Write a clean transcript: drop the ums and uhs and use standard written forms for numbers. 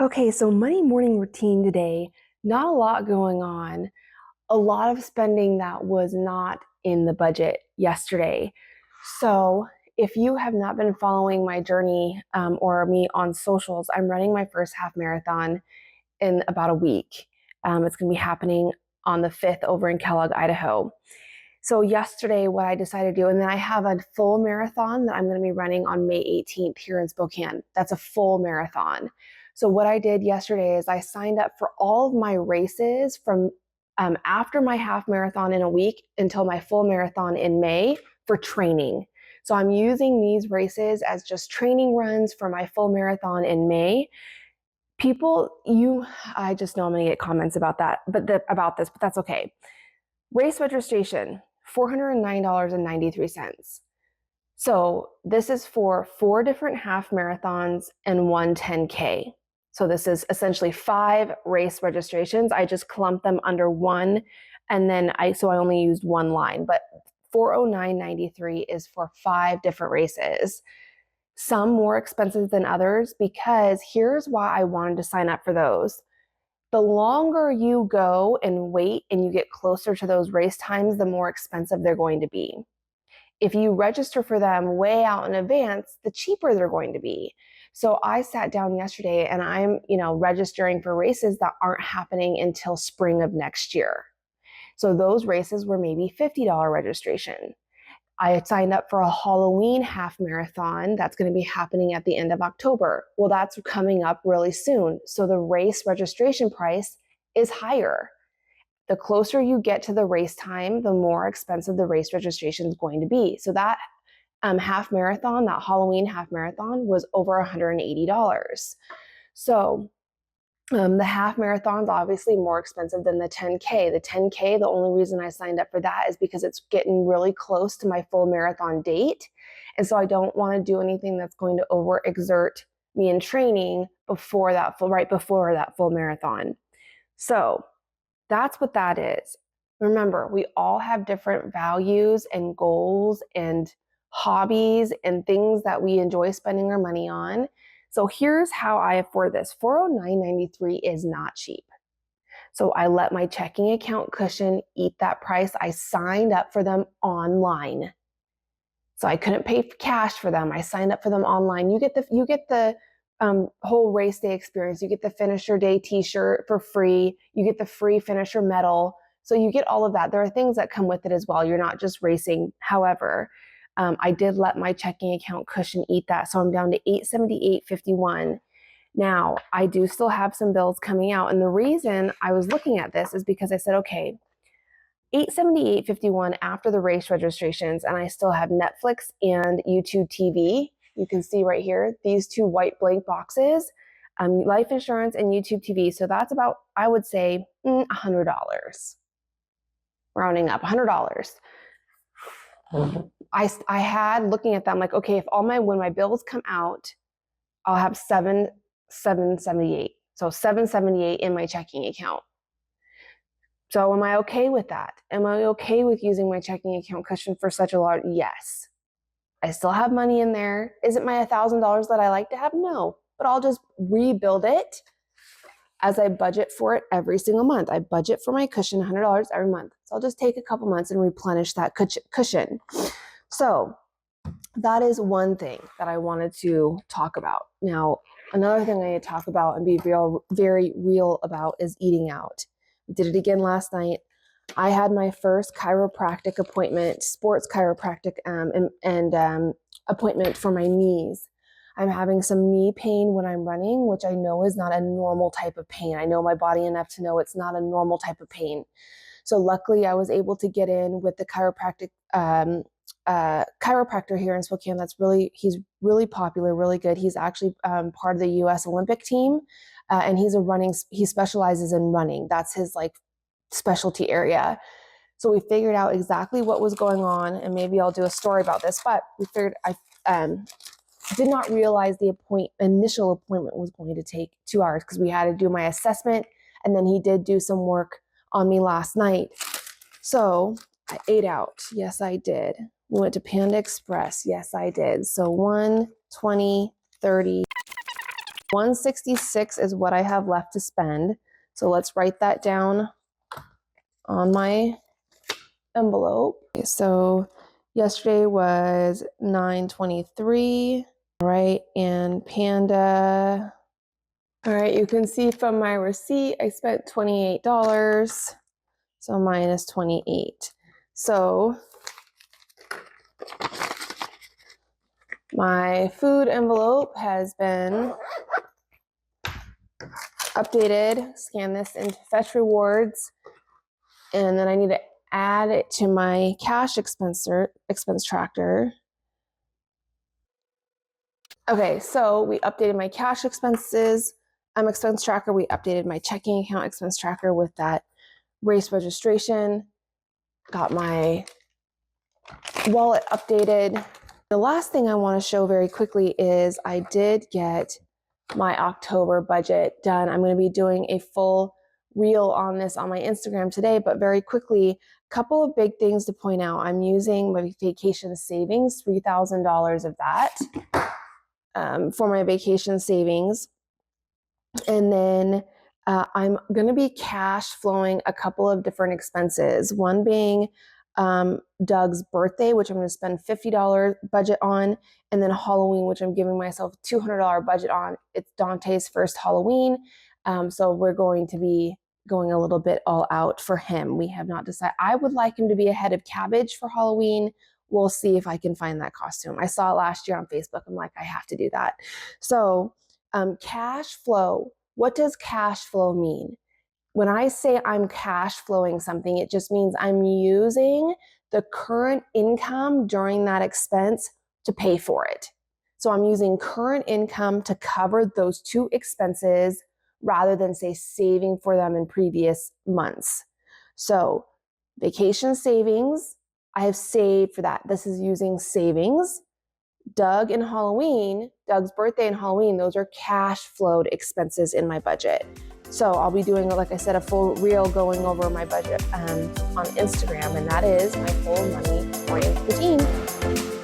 Okay, so Monday morning routine today, not a lot going on. A lot of spending that was not in the budget yesterday. So if you have not been following my journey or me on socials, I'm running my first half marathon in about a week. It's going to be happening on the 5th over in Kellogg, Idaho. So yesterday, what I decided to do, and then I have a full marathon that I'm going to be running on May 18th here in Spokane. That's a full marathon. So what I did yesterday is I signed up for all of my races from after my half marathon in a week until my full marathon in May for training. So I'm using these races as just training runs for my full marathon in May. I just know I'm going to get comments about that, but that's okay. Race registration, $409.93. So this is for 4 different half marathons and 1 10K. So this is essentially 5 race registrations. I just clumped them under one, and then I only used one line, but $409.93 is for 5 different races. Some more expensive than others, because here's why I wanted to sign up for those. The longer you go and wait and you get closer to those race times, the more expensive they're going to be. If you register for them way out in advance, the cheaper they're going to be. So I sat down yesterday and I'm, registering for races that aren't happening until spring of next year. So those races were maybe $50 registration. I had signed up for a Halloween half marathon that's going to be happening at the end of October. Well, that's coming up really soon. So the race registration price is higher. The closer you get to the race time, the more expensive the race registration is going to be. So that half marathon, that Halloween half marathon, was over $180. So the half marathon is obviously more expensive than the 10K. The 10K, the only reason I signed up for that is because it's getting really close to my full marathon date. And so I don't want to do anything that's going to overexert me in training right before that full marathon. So that's what that is. Remember, we all have different values and goals and hobbies and things that we enjoy spending our money on. So here's how I afford this. $409.93 is not cheap. So I let my checking account cushion eat that price. I signed up for them online. So I couldn't pay cash for them. I signed up for them online. You get the whole race day experience. You get the finisher day t-shirt for free. You get the free finisher medal. So you get all of that. There are things that come with it as well. You're not just racing. However, I did let my checking account cushion eat that. So I'm down to $878.51. Now, I do still have some bills coming out. And the reason I was looking at this is because I said, okay, $878.51 after the race registrations, and I still have Netflix and YouTube TV. You can see right here, these 2 white blank boxes, life insurance and YouTube TV. So that's about, I would say, $100. Rounding up, $100. I had, looking at that, I'm like, okay, when my bills come out, I'll have $778. So $778 in my checking account. So am I okay with that? Am I okay with using my checking account cushion for such a large? Yes. I still have money in there. Is it my $1,000 that I like to have? No, but I'll just rebuild it as I budget for it every single month. I budget for my cushion $100 every month. So I'll just take a couple months and replenish that cushion. So that is one thing that I wanted to talk about. Now, another thing I need to talk about and be very real about is eating out. We did it again last night. I had my first chiropractic appointment, sports chiropractic appointment for my knees. I'm having some knee pain when I'm running, which I know is not a normal type of pain. I know my body enough to know it's not a normal type of pain. So luckily I was able to get in with the chiropractor here in Spokane. He's really popular, really good. He's actually part of the U.S. Olympic team, and he specializes in running. That's his specialty area. So we figured out exactly what was going on, and maybe I'll do a story about this, but we figured I did not realize the initial appointment was going to take 2 hours because we had to do my assessment, and then he did do some work on me last night. So I ate out. Yes, I did. We went to Panda Express. Yes, I did. So 1, 20, 30. $166 is what I have left to spend. So let's write that down on my envelope. Okay, so yesterday was $923. All right, and Panda. All right, you can see from my receipt, I spent $28. So minus 28. So my food envelope has been updated. Scan this into Fetch Rewards, and then I need to add it to my cash expense tracker. Okay, so we updated my cash expense tracker. We updated my checking account expense tracker with that race registration. Got my wallet updated. The last thing I want to show very quickly is I did get my October budget done. I'm going to be doing a full reel on this on my Instagram today, but very quickly, a couple of big things to point out. I'm using my vacation savings, $3,000 of that for my vacation savings. And then I'm going to be cash flowing a couple of different expenses, one being Doug's birthday, which I'm going to spend $50 budget on, and then Halloween, which I'm giving myself a $200 budget on. It's Dante's first Halloween, so we're going to be going a little bit all out for him. We have not decided. I would like him to be a head of cabbage for Halloween. We'll see if I can find that costume. I saw it last year on Facebook. I'm like, I have to do that. So cash flow. What does cash flow mean? When I say I'm cash flowing something, it just means I'm using the current income during that expense to pay for it. So I'm using current income to cover those two expenses rather than, say, saving for them in previous months. So vacation savings, I have saved for that. This is using savings. Doug and Halloween, Doug's birthday and Halloween, those are cash flowed expenses in my budget. So I'll be doing, like I said, a full reel going over my budget on Instagram, and that is my full money morning routine.